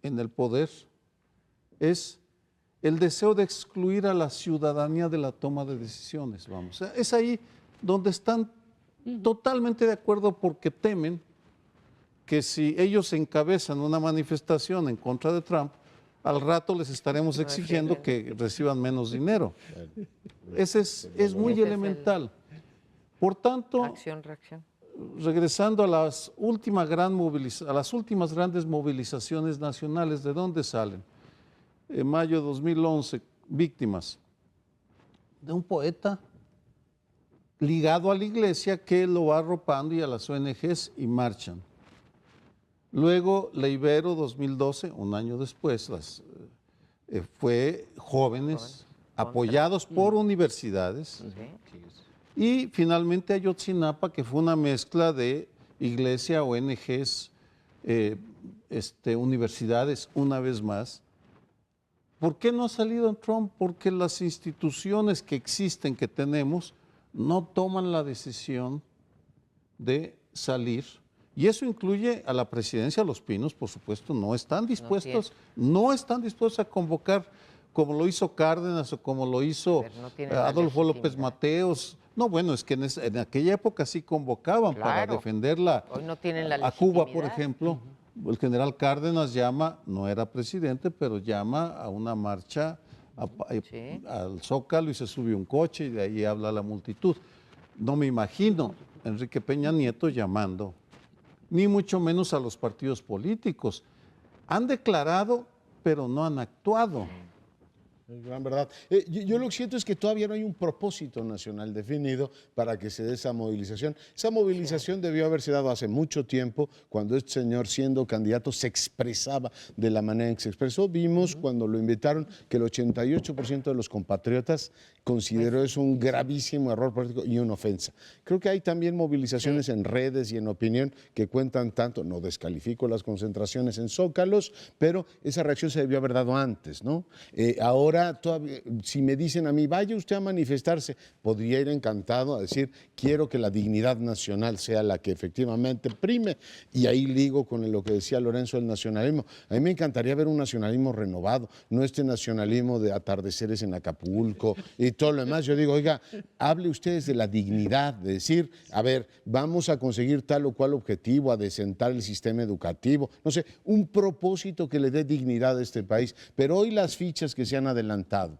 en el poder, es el deseo de excluir a la ciudadanía de la toma de decisiones, vamos. Es ahí donde están totalmente de acuerdo, porque temen que si ellos encabezan una manifestación en contra de Trump, al rato les estaremos exigiendo que reciban menos dinero. Ese es muy elemental. Por tanto, Acción, reacción. regresando a las últimas grandes movilizaciones nacionales, ¿de dónde salen? En mayo de 2011, víctimas de un poeta ligado a la iglesia que lo va arropando, y a las ONGs, y marchan. Luego, la Ibero 2012, un año después, fue jóvenes apoyados por universidades. Y finalmente Ayotzinapa, que fue una mezcla de iglesia, ONGs, universidades, una vez más. ¿Por qué no ha salido en Trump? Porque las instituciones que existen, que tenemos, no toman la decisión de salir. Y eso incluye a la presidencia. Los Pinos, por supuesto, no están dispuestos a convocar, como lo hizo Cárdenas o como lo hizo Adolfo López Mateos. No, bueno, es que en aquella época sí convocaban para defender Hoy no tienen la a Cuba, por legitimidad. ejemplo. El general Cárdenas llama, no era presidente, pero llama a una marcha al Zócalo, y se sube un coche y de ahí habla la multitud. No me imagino a Enrique Peña Nieto llamando, ni mucho menos a los partidos políticos. Han declarado, pero no han actuado. Es gran verdad. Yo lo que siento es que todavía no hay un propósito nacional definido para que se dé esa movilización. Esa movilización debió haberse dado hace mucho tiempo, cuando este señor, siendo candidato, se expresaba de la manera en que se expresó. Vimos cuando lo invitaron que el 88% de los compatriotas consideró eso un gravísimo error político y una ofensa. Creo que hay también movilizaciones en redes y en opinión que cuentan tanto. No descalifico las concentraciones en zócalos, pero esa reacción se debió haber dado antes, ¿no? Ahora, todavía, si me dicen a mí, vaya usted a manifestarse, podría ir encantado a decir, quiero que la dignidad nacional sea la que efectivamente prime. Y ahí ligo con lo que decía Lorenzo del nacionalismo. A mí me encantaría ver un nacionalismo renovado, no este nacionalismo de atardeceres en Acapulco y todo lo demás. Yo digo, oiga, hable ustedes de la dignidad, de decir, a ver, vamos a conseguir tal o cual objetivo, a desentar el sistema educativo, no sé, un propósito que le dé dignidad a este país. Pero hoy las fichas que se han adelantado adelantado.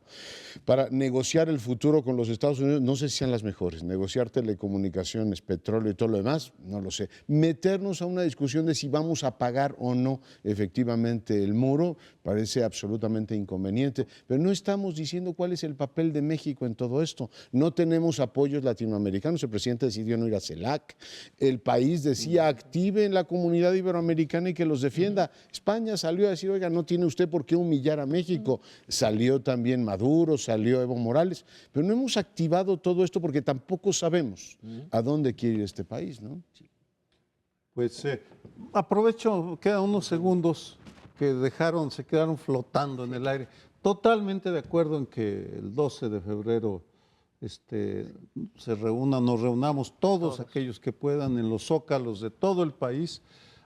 Para negociar el futuro con los Estados Unidos, no sé si sean las mejores. Negociar telecomunicaciones, petróleo y todo lo demás, no lo sé. Meternos a una discusión de si vamos a pagar o no efectivamente el muro, parece absolutamente inconveniente. Pero no estamos diciendo cuál es el papel de México en todo esto. No tenemos apoyos latinoamericanos. El presidente decidió no ir a CELAC. El país decía, active la comunidad iberoamericana y que los defienda. España salió a decir, oiga, no tiene usted por qué humillar a México. Salió también Maduro, salió Evo Morales, pero no hemos activado todo esto porque tampoco sabemos a dónde quiere ir este país, ¿no? Pues aprovecho, quedan unos segundos que se quedaron flotando en el aire. Totalmente de acuerdo en que el 12 de febrero nos reunamos todos aquellos que puedan en los zócalos de todo el país,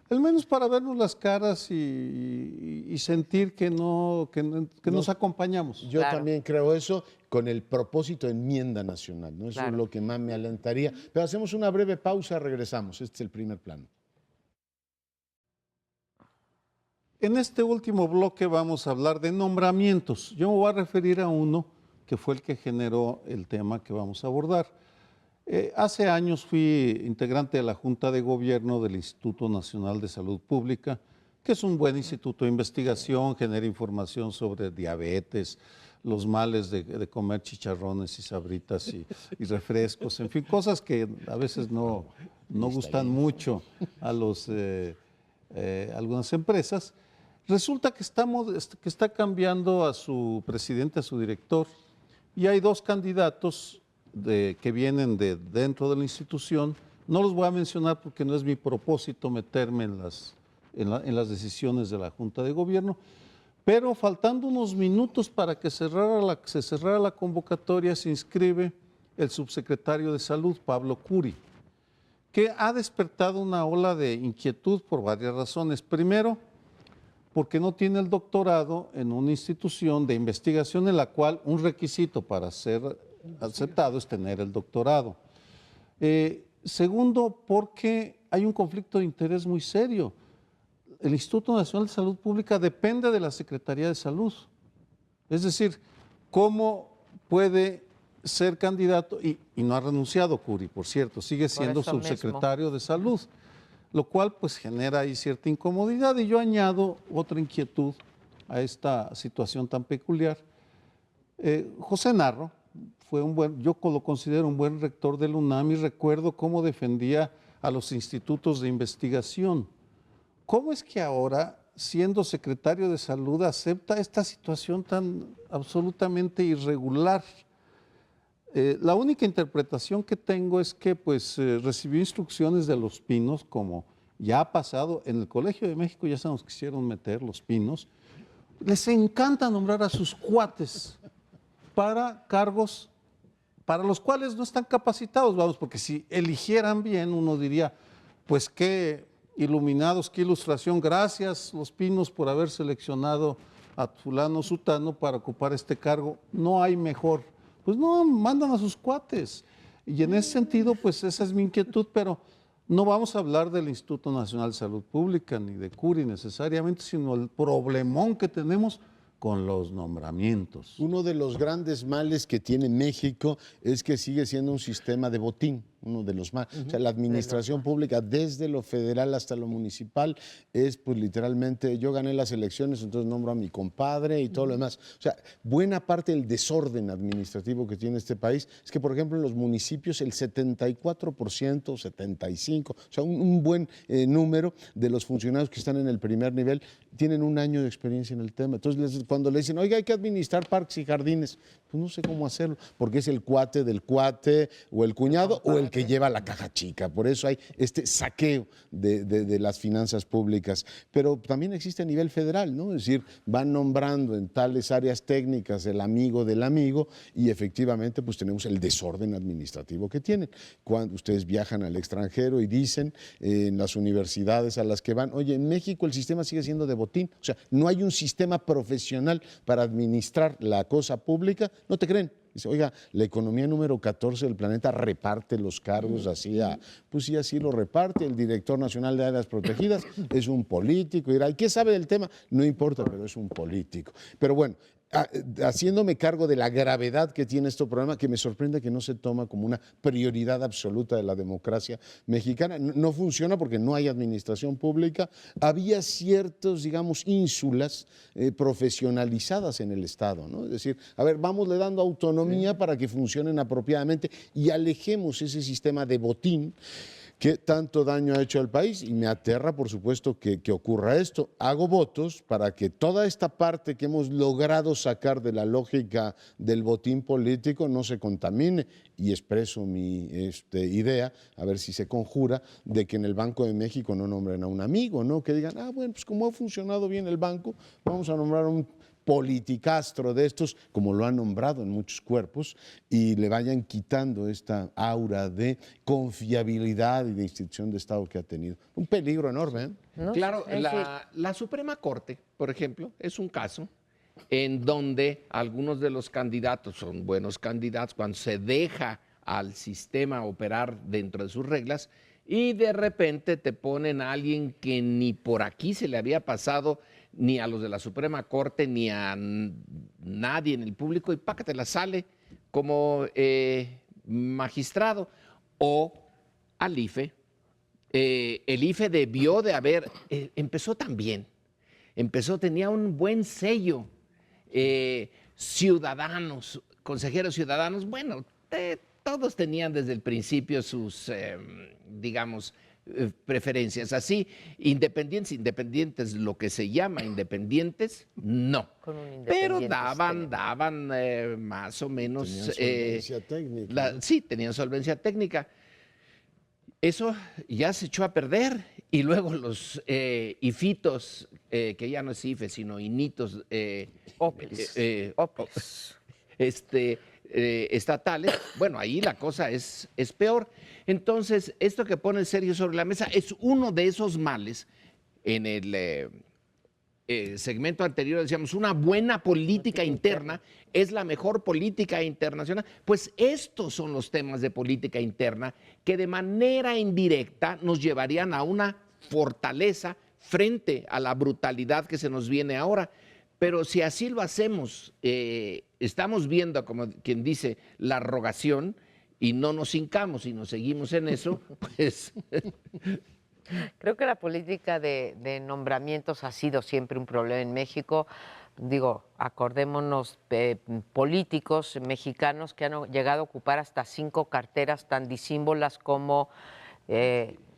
al menos para vernos las caras y sentir que nos acompañamos. Yo también creo eso, con el propósito de enmienda nacional, ¿no? Eso es lo que más me alentaría. Pero hacemos una breve pausa, regresamos. Este es el primer plano. En este último bloque vamos a hablar de nombramientos. Yo me voy a referir a uno que fue el que generó el tema que vamos a abordar. Hace años fui integrante de la Junta de Gobierno del Instituto Nacional de Salud Pública, que es un buen instituto de investigación, genera información sobre diabetes, los males de comer chicharrones y sabritas y refrescos, en fin, cosas que a veces no gustan mucho a algunas empresas. Resulta que está cambiando a su presidente, a su director, y hay dos candidatos que vienen de dentro de la institución. No los voy a mencionar porque no es mi propósito meterme en las decisiones de la Junta de Gobierno, pero faltando unos minutos para que se cerrara la convocatoria, se inscribe el subsecretario de Salud, Pablo Curi, que ha despertado una ola de inquietud por varias razones. Primero, porque no tiene el doctorado en una institución de investigación en la cual un requisito para ser aceptado es tener el doctorado. Segundo, porque hay un conflicto de interés muy serio. El Instituto Nacional de Salud Pública depende de la Secretaría de Salud. Es decir, ¿cómo puede ser candidato? Y no ha renunciado Curi, por cierto, sigue siendo subsecretario de Salud, lo cual pues genera ahí cierta incomodidad. Y yo añado otra inquietud a esta situación tan peculiar. José Narro yo lo considero un buen rector del UNAM y recuerdo cómo defendía a los institutos de investigación. ¿Cómo es que ahora, siendo secretario de Salud, acepta esta situación tan absolutamente irregular? La única interpretación que tengo es que recibió instrucciones de Los Pinos, como ya ha pasado en el Colegio de México, ya se nos quisieron meter Los Pinos. Les encanta nombrar a sus cuates para cargos para los cuales no están capacitados, vamos, porque si eligieran bien, uno diría, pues qué iluminados, qué ilustración, gracias Los Pinos por haber seleccionado a fulano sutano para ocupar este cargo, no hay mejor. Pues no, mandan a sus cuates. Y en ese sentido, pues esa es mi inquietud, pero no vamos a hablar del Instituto Nacional de Salud Pública ni de Curi necesariamente, sino el problemón que tenemos con los nombramientos. Uno de los grandes males que tiene México es que sigue siendo un sistema de botín, uno de los males. O sea, la administración pública, desde lo federal hasta lo municipal, es pues literalmente, yo gané las elecciones, entonces nombro a mi compadre y todo lo demás. O sea, buena parte del desorden administrativo que tiene este país es que, por ejemplo, en los municipios el 74%, 75%, o sea, un buen número de los funcionarios que están en el primer nivel tienen un año de experiencia en el tema. Entonces, cuando le dicen, oiga, hay que administrar parques y jardines, pues no sé cómo hacerlo, porque es el cuate del cuate, o el cuñado, o el que lleva la caja chica. Por eso hay este saqueo de las finanzas públicas. Pero también existe a nivel federal, ¿no? Es decir, van nombrando en tales áreas técnicas el amigo del amigo y efectivamente pues tenemos el desorden administrativo que tienen. Cuando ustedes viajan al extranjero y dicen en las universidades a las que van, oye, en México el sistema sigue siendo de botín, o sea, no hay un sistema profesional para administrar la cosa pública, no te creen. Dice, oiga, la economía número 14 del planeta reparte los cargos así, pues sí, así lo reparte. El director nacional de áreas protegidas es un político. Dirá, ¿qué sabe del tema? No importa, pero es un político. Pero bueno, haciéndome cargo de la gravedad que tiene este problema, que me sorprende que no se toma como una prioridad absoluta de la democracia mexicana. No funciona porque no hay administración pública. Había ciertos, digamos, ínsulas profesionalizadas en el Estado, ¿no? Es decir, a ver, vamos le dando autonomía para que funcionen apropiadamente y alejemos ese sistema de botín que tanto daño ha hecho al país, y me aterra, por supuesto, que ocurra esto. Hago votos para que toda esta parte que hemos logrado sacar de la lógica del botín político no se contamine, y expreso mi idea, a ver si se conjura, de que en el Banco de México no nombren a un amigo, ¿no? Que digan, bueno, pues como ha funcionado bien el banco, vamos a nombrar a un politicastro de estos, como lo han nombrado en muchos cuerpos, y le vayan quitando esta aura de confiabilidad y de institución de Estado que ha tenido. Un peligro enorme, ¿eh? ¿No? Claro, la Suprema Corte, por ejemplo, es un caso en donde algunos de los candidatos son buenos candidatos cuando se deja al sistema operar dentro de sus reglas y de repente te ponen a alguien que ni por aquí se le había pasado ni a los de la Suprema Corte, ni a nadie en el público, y pácate la sale como magistrado, o al IFE. El IFE debió de haber, empezó también, tenía un buen sello, ciudadanos, consejeros ciudadanos, bueno, todos tenían desde el principio sus, digamos, preferencias. Así, independientes, lo que se llama independientes, no. Pero daban más o menos... Tenían solvencia técnica. ¿No? Sí, tenían solvencia técnica. Eso ya se echó a perder, y luego los IFITOS, que ya no es IFE, sino INITOS, estatales, bueno, ahí la cosa es peor. Entonces, esto que pone Sergio sobre la mesa es uno de esos males. En el segmento anterior decíamos, una buena política interna es la mejor política internacional. Pues estos son los temas de política interna que de manera indirecta nos llevarían a una fortaleza frente a la brutalidad que se nos viene ahora. Pero si así lo hacemos, estamos viendo, como quien dice, la rogación, y no nos hincamos y nos seguimos en eso, pues... Creo que la política de nombramientos ha sido siempre un problema en México. Digo, acordémonos de políticos mexicanos que han llegado a ocupar hasta 5 carteras tan disímbolas como...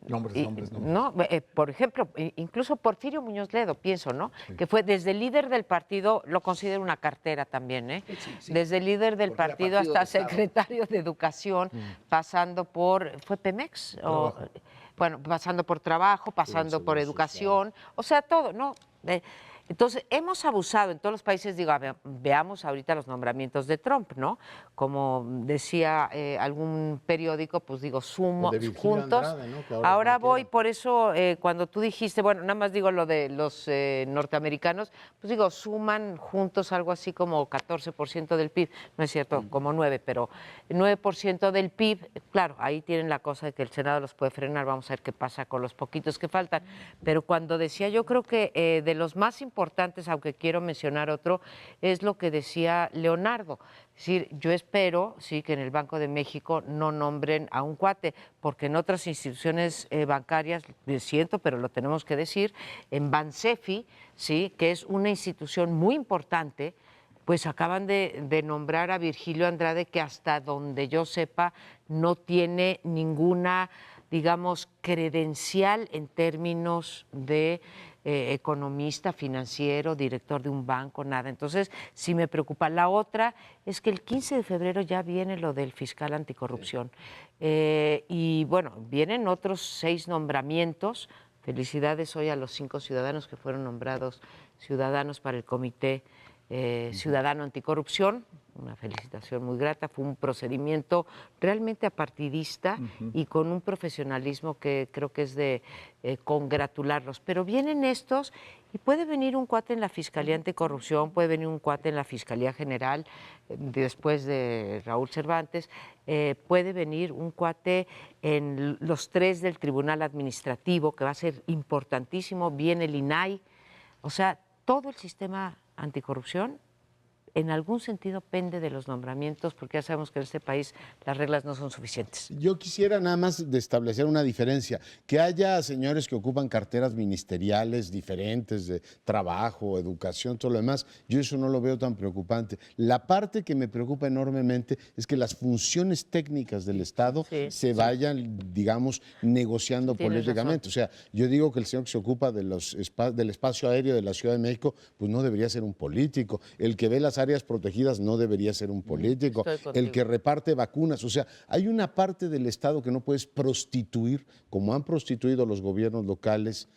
Nombres. No, por ejemplo, incluso Porfirio Muñoz Ledo, pienso, ¿no? Sí. Que fue desde el líder del partido, lo considero una cartera también, ¿eh? Sí. Desde el líder del partido hasta secretario de Educación, pasando por, ¿fue Pemex? O, bueno, pasando por trabajo, pasando por educación, o sea, todo, ¿no? Entonces, hemos abusado en todos los países, digo, veamos ahorita los nombramientos de Trump, ¿no? Como decía algún periódico, pues digo, juntos. Andrade, ¿no? Ahora voy, por eso, cuando tú dijiste, bueno, nada más digo lo de los norteamericanos, pues digo, suman juntos algo así como 14% del PIB, no es cierto, como 9, pero 9% del PIB, claro, ahí tienen la cosa de que el Senado los puede frenar, vamos a ver qué pasa con los poquitos que faltan. Pero cuando decía, yo creo que de los más importantes, aunque quiero mencionar otro, es lo que decía Leonardo. Es decir, yo espero, sí, que en el Banco de México no nombren a un cuate, porque en otras instituciones bancarias, siento, pero lo tenemos que decir, en Bansefi, sí, que es una institución muy importante, pues acaban de nombrar a Virgilio Andrade, que hasta donde yo sepa no tiene ninguna, digamos, credencial en términos de economista, financiero, director de un banco, nada. Entonces, sí me preocupa. La otra es que el 15 de febrero ya viene lo del fiscal anticorrupción. Y bueno, vienen otros 6 nombramientos. Felicidades hoy a los 5 ciudadanos que fueron nombrados ciudadanos para el Comité Ciudadano Anticorrupción. Una felicitación muy grata, fue un procedimiento realmente apartidista y con un profesionalismo que creo que es de congratularlos. Pero vienen estos y puede venir un cuate en la Fiscalía Anticorrupción, puede venir un cuate en la Fiscalía General, después de Raúl Cervantes, puede venir un cuate en los 3 del Tribunal Administrativo, que va a ser importantísimo, viene el INAI, o sea, todo el sistema anticorrupción en algún sentido pende de los nombramientos, porque ya sabemos que en este país las reglas no son suficientes. Yo quisiera nada más de establecer una diferencia, que haya señores que ocupan carteras ministeriales diferentes de trabajo, educación, todo lo demás, yo eso no lo veo tan preocupante. La parte que me preocupa enormemente es que las funciones técnicas del Estado se vayan, digamos, negociando Tienes políticamente. O sea, yo digo que el señor que se ocupa de del espacio aéreo de la Ciudad de México, pues no debería ser un político. El que ve las áreas protegidas no debería ser un político. El que reparte vacunas. O sea, hay una parte del Estado que no puedes prostituir, como han prostituido los gobiernos locales,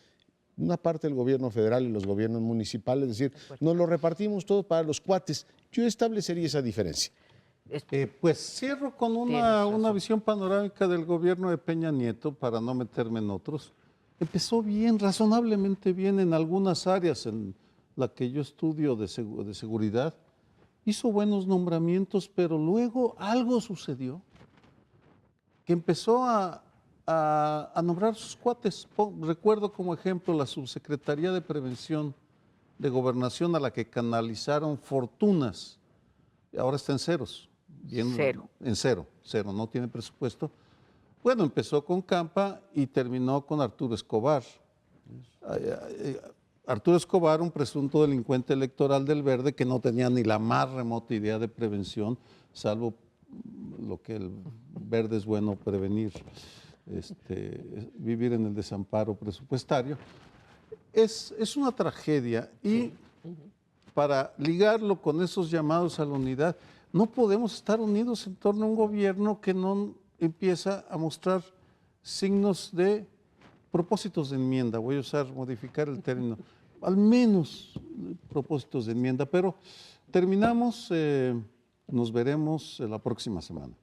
una parte del gobierno federal y los gobiernos municipales, es decir, nos lo repartimos todo para los cuates. Yo establecería esa diferencia. Pues cierro con una visión panorámica del gobierno de Peña Nieto, para no meterme en otros. Empezó bien, razonablemente bien en algunas áreas, en la que yo estudio de seguridad. Hizo buenos nombramientos, pero luego algo sucedió que empezó a nombrar sus cuates. Recuerdo como ejemplo la Subsecretaría de Prevención de Gobernación, a la que canalizaron fortunas. Ahora está en ceros. Cero. En cero, no tiene presupuesto. Bueno, empezó con Campa y terminó con Arturo Escobar. Arturo Escobar, un presunto delincuente electoral del Verde que no tenía ni la más remota idea de prevención, salvo lo que el Verde es bueno prevenir, vivir en el desamparo presupuestario. Es una tragedia y para ligarlo con esos llamados a la unidad, no podemos estar unidos en torno a un gobierno que no empieza a mostrar signos de propósitos de enmienda. Voy a modificar el término, al menos propósitos de enmienda, pero terminamos, nos veremos la próxima semana.